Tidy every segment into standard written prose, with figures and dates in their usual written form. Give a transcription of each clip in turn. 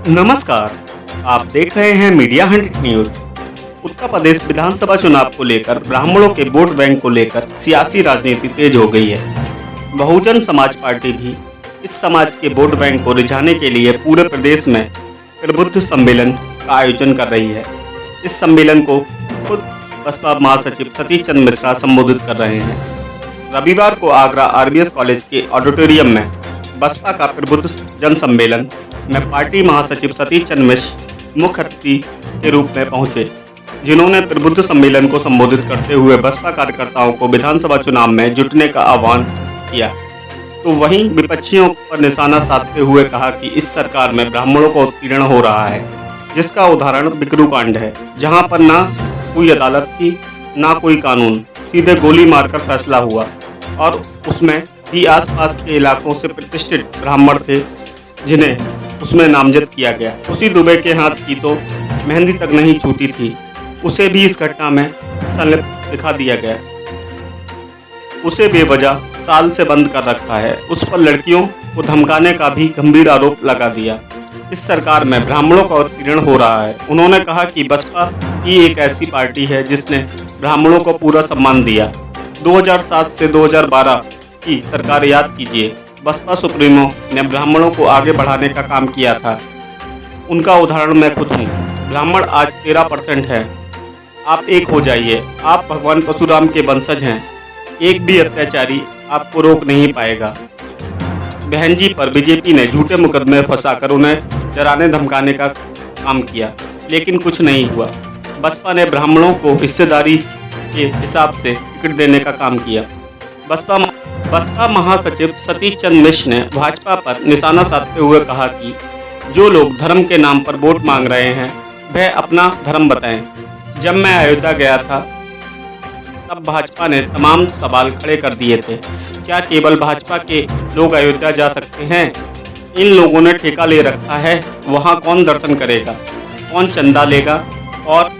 नमस्कार, आप देख रहे हैं media Hunt news. Uttar Pradesh विधानसभा चुनाव को लेकर ब्राह्मणों के वोट बैंक को लेकर सियासी राजनीति तेज हो गई है। बहुजन समाज पार्टी भी इस समाज के वोट बैंक को रिझाने के लिए पूरे प्रदेश में प्रबुद्ध सम्मेलन का आयोजन कर रही है। इस सम्मेलन को खुद बसपा महासचिव सतीश चंद्र मिश्रा संबोधित कर रहे हैं। रविवार को आगरा आरबीएस कॉलेज के ऑडिटोरियम में बसपा का प्रबुद्ध जन सम्मेलन में पार्टी महासचिव सतीश चंद्र मिश्र मुख्य अतिथि के रूप में पहुंचे, जिन्होंने प्रबुद्ध सम्मेलन को संबोधित करते हुए बसपा कार्यकर्ताओं को विधानसभा चुनाव में जुटने का आह्वान किया। तो वहीं विपक्षियों पर निशाना साधते हुए कहा कि इस सरकार में ब्राह्मणों का उत्पीड़न हो रहा है, जिसका उदाहरण बिकरू कांड है, जहां पर ना कोई अदालत थी ना कोई कानून, सीधे गोली मारकर फैसला हुआ और उसमें भी आसपास के इलाकों से प्रतिष्ठित ब्राह्मण थे जिन्हें उसमें नामजद किया गया। उसी दुबे के हाथ की तो मेहंदी तक नहीं छूटी थी, उसे भी इस घटना में संलिप्त दिखा दिया गया। उसे बेवजह साल से बंद कर रखा है। उस पर लड़कियों को धमकाने का भी गंभीर आरोप लगा दिया। इस सरकार में ब्राह्मणों का उत्पीड़न हो रहा है। उन्होंने कहा कि बसपा ही एक ऐसी पार्टी है जिसने ब्राह्मणों को पूरा सम्मान दिया। 2007 से 2012 की सरकार याद कीजिए, बसपा सुप्रीमो ने ब्राह्मणों को आगे बढ़ाने का काम किया था। उनका उदाहरण मैं खुद हूँ। ब्राह्मण आज 13% है। आप एक हो जाइए। आप भगवान परशुराम के वंशज हैं। एक भी अत्याचारी आपको रोक नहीं पाएगा। बहन जी पर बीजेपी ने झूठे मुकदमे फंसाकर उन्हें डराने धमकाने का काम किया, लेकिन कुछ नहीं हुआ। बसपा ने ब्राह्मणों को हिस्सेदारी के हिसाब से टिकट देने का काम किया। बसपा महासचिव सतीश चंद्र मिश्र ने भाजपा पर निशाना साधते हुए कहा कि जो लोग धर्म के नाम पर वोट मांग रहे हैं वह अपना धर्म बताएं। जब मैं अयोध्या गया था तब भाजपा ने तमाम सवाल खड़े कर दिए थे। क्या केवल भाजपा के लोग अयोध्या जा सकते हैं? इन लोगों ने ठेका ले रखा है। वहां कौन दर्शन करेगा, कौन चंदा लेगा और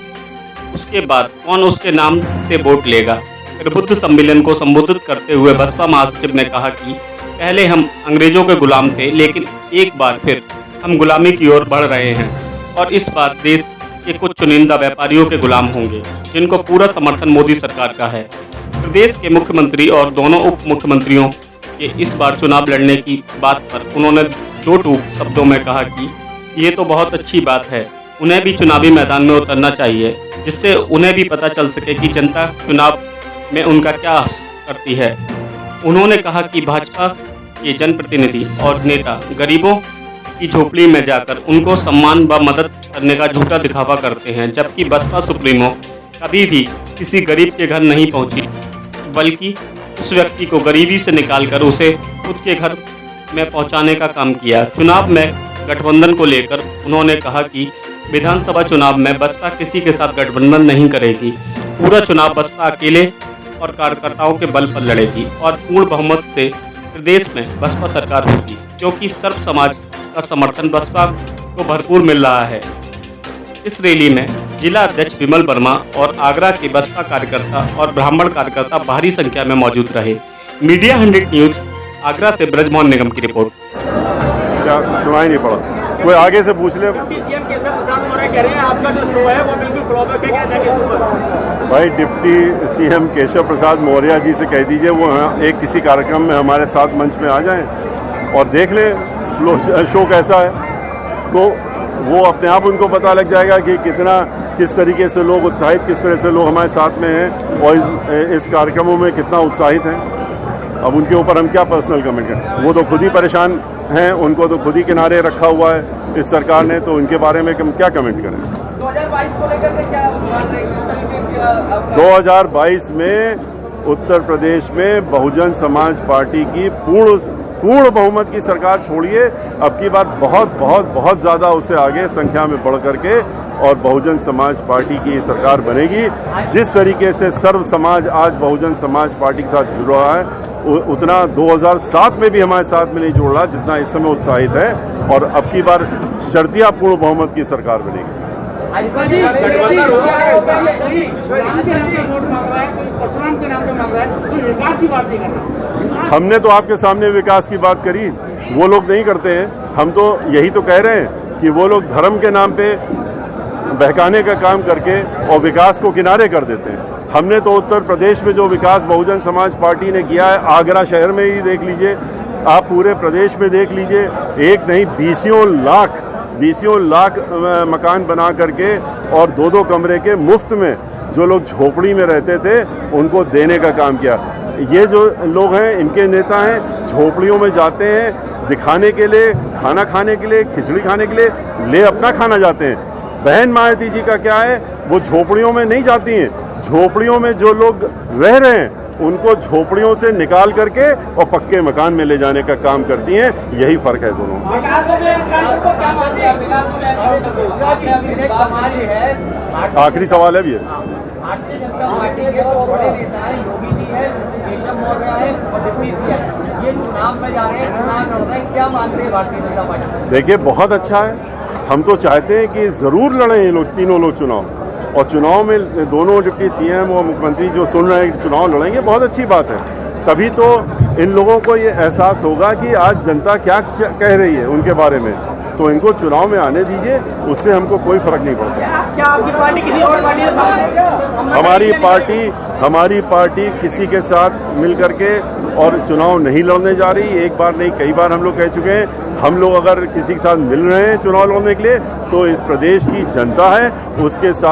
उसके बाद कौन उसके नाम से वोट लेगा? प्रबुद्ध सम्मेलन को संबोधित करते हुए बसपा महासचिव ने कहा कि पहले हम अंग्रेजों के गुलाम थे, लेकिन एक बार फिर हम गुलामी की ओर बढ़ रहे हैं और इस बार देश के कुछ चुनिंदा व्यापारियों के गुलाम होंगे, जिनको पूरा समर्थन मोदी सरकार का है। प्रदेश के मुख्यमंत्री और दोनों उप मुख्यमंत्रियों के इस बार चुनाव लड़ने की बात पर उन्होंने दो टूक शब्दों में कहा कि ये तो बहुत अच्छी बात है, उन्हें भी चुनावी मैदान में उतरना चाहिए, जिससे उन्हें भी पता चल सके कि जनता चुनाव में उनका क्या करती है। उन्होंने कहा कि भाजपा के जनप्रतिनिधि और नेता गरीबों की झोपड़ी में जाकर उनको सम्मान व मदद करने का झूठा दिखावा करते हैं, जबकि बसपा सुप्रीमो कभी भी किसी गरीब के घर नहीं पहुंची, बल्कि उस व्यक्ति को गरीबी से निकालकर उसे खुद के घर में पहुंचाने का काम किया। चुनाव में गठबंधन को लेकर उन्होंने कहा कि विधानसभा चुनाव में बसपा किसी के साथ गठबंधन नहीं करेगी। पूरा चुनाव बसपा अकेले और कार्यकर्ताओं के बल पर लड़ेगी और पूर्ण बहुमत से प्रदेश में बसपा सरकार होगी, क्योंकि सर्व समाज का समर्थन बसपा को भरपूर मिल रहा है। इस रैली में जिला अध्यक्ष विमल वर्मा और आगरा के बसपा कार्यकर्ता और ब्राह्मण कार्यकर्ता भारी संख्या में मौजूद रहे। मीडिया 100 न्यूज आगरा से ब्रजमोहन निगम की रिपोर्ट। क्या सुनाई नहीं पड़ा? कोई आगे से पूछ ले। सीएम केशव प्रसाद मौर्य कह रहे हैं आपका जो शो है वो बिल्कुल फ्लॉप है, क्या कहना है? भाई डिप्टी सीएम केशव प्रसाद मौर्य जी से कह दीजिए वो एक किसी कार्यक्रम में हमारे साथ मंच में आ जाएं और देख लें शो कैसा है, तो वो अपने आप उनको पता लग जाएगा कि किस तरीके से लोग उत्साहित, किस तरह से लोग हमारे साथ में हैं और इस कार्यक्रमों में कितना उत्साहित हैं। अब उनके ऊपर हम क्या पर्सनल कमेंट करें? वो तो खुद ही परेशान हैं, उनको तो खुद ही किनारे रखा हुआ है इस सरकार ने, तो उनके बारे में हम क्या कमेंट करें? 2022 को लेकर के क्या मान रहे हैं? 2022 में उत्तर प्रदेश में बहुजन समाज पार्टी की पूर्ण बहुमत की सरकार छोड़िए, अब की बार बहुत ज़्यादा उससे आगे संख्या में बढ़ करके और बहुजन समाज पार्टी की सरकार बनेगी। जिस तरीके से सर्व समाज आज बहुजन समाज पार्टी के साथ जुड़ रहा है, उतना 2007 में भी हमारे साथ में नहीं जुड़ रहा जितना इस समय उत्साहित है, और अब की बार शर्तिया पूर्ण बहुमत की सरकार बनेगी। हमने तो आपके सामने विकास की बात करी, वो लोग नहीं करते हैं। हम तो यही तो कह रहे हैं कि वो लोग धर्म के नाम पे बहकाने का काम करके और विकास को किनारे कर देते हैं। हमने तो उत्तर प्रदेश में जो विकास बहुजन समाज पार्टी ने किया है, आगरा शहर में ही देख लीजिए, आप पूरे प्रदेश में देख लीजिए, एक नहीं बीसियों लाख मकान बना करके और 2-2 कमरे के मुफ्त में जो लोग झोपड़ी में रहते थे उनको देने का काम किया। ये जो लोग हैं, इनके नेता हैं, झोपड़ियों में जाते हैं दिखाने के लिए, खाना खाने के लिए, खिचड़ी खाने के लिए, ले अपना खाना जाते हैं। बहन मायावती जी का क्या है, वो झोपड़ियों में नहीं जाती हैं, झोपड़ियों में जो लोग रह रहे हैं उनको झोपड़ियों से निकाल करके और पक्के मकान में ले जाने का काम करती हैं। यही फर्क है दोनों। आखिरी सवाल है भैया। भारतीय जनता पार्टी के जो बड़े नेता हैं, योगी जी है, केशव मौर्य है और डिप्टी सीएम, ये चुनाव में जा रहे हैं, चुनाव लड़ रहे हैं, क्या मानते हैं भारतीय जनता पार्टी? देखिए, बहुत अच्छा है। हम तो चाहते हैं कि ज़रूर लड़ें ये लोग, तीनों लोग चुनाव, और चुनाव में दोनों डिप्टी सीएम और मुख्यमंत्री जो सुन रहे हैं चुनाव लड़ेंगे, बहुत अच्छी बात है। तभी तो इन लोगों को ये एहसास होगा कि आज जनता क्या कह रही है उनके बारे में। तो इनको चुनाव में आने दीजिए, उससे हमको कोई फर्क नहीं पड़ता। क्या आपकी पार्टी किसी और पार्टी के साथ? हमारी पार्टी किसी के साथ मिल करके और चुनाव नहीं लड़ने जा रही। एक बार नहीं, कई बार हम लोग कह चुके हैं, हम लोग अगर किसी के साथ मिल रहे हैं चुनाव लड़ने के लिए तो इस प्रदेश की जनता है उसके साथ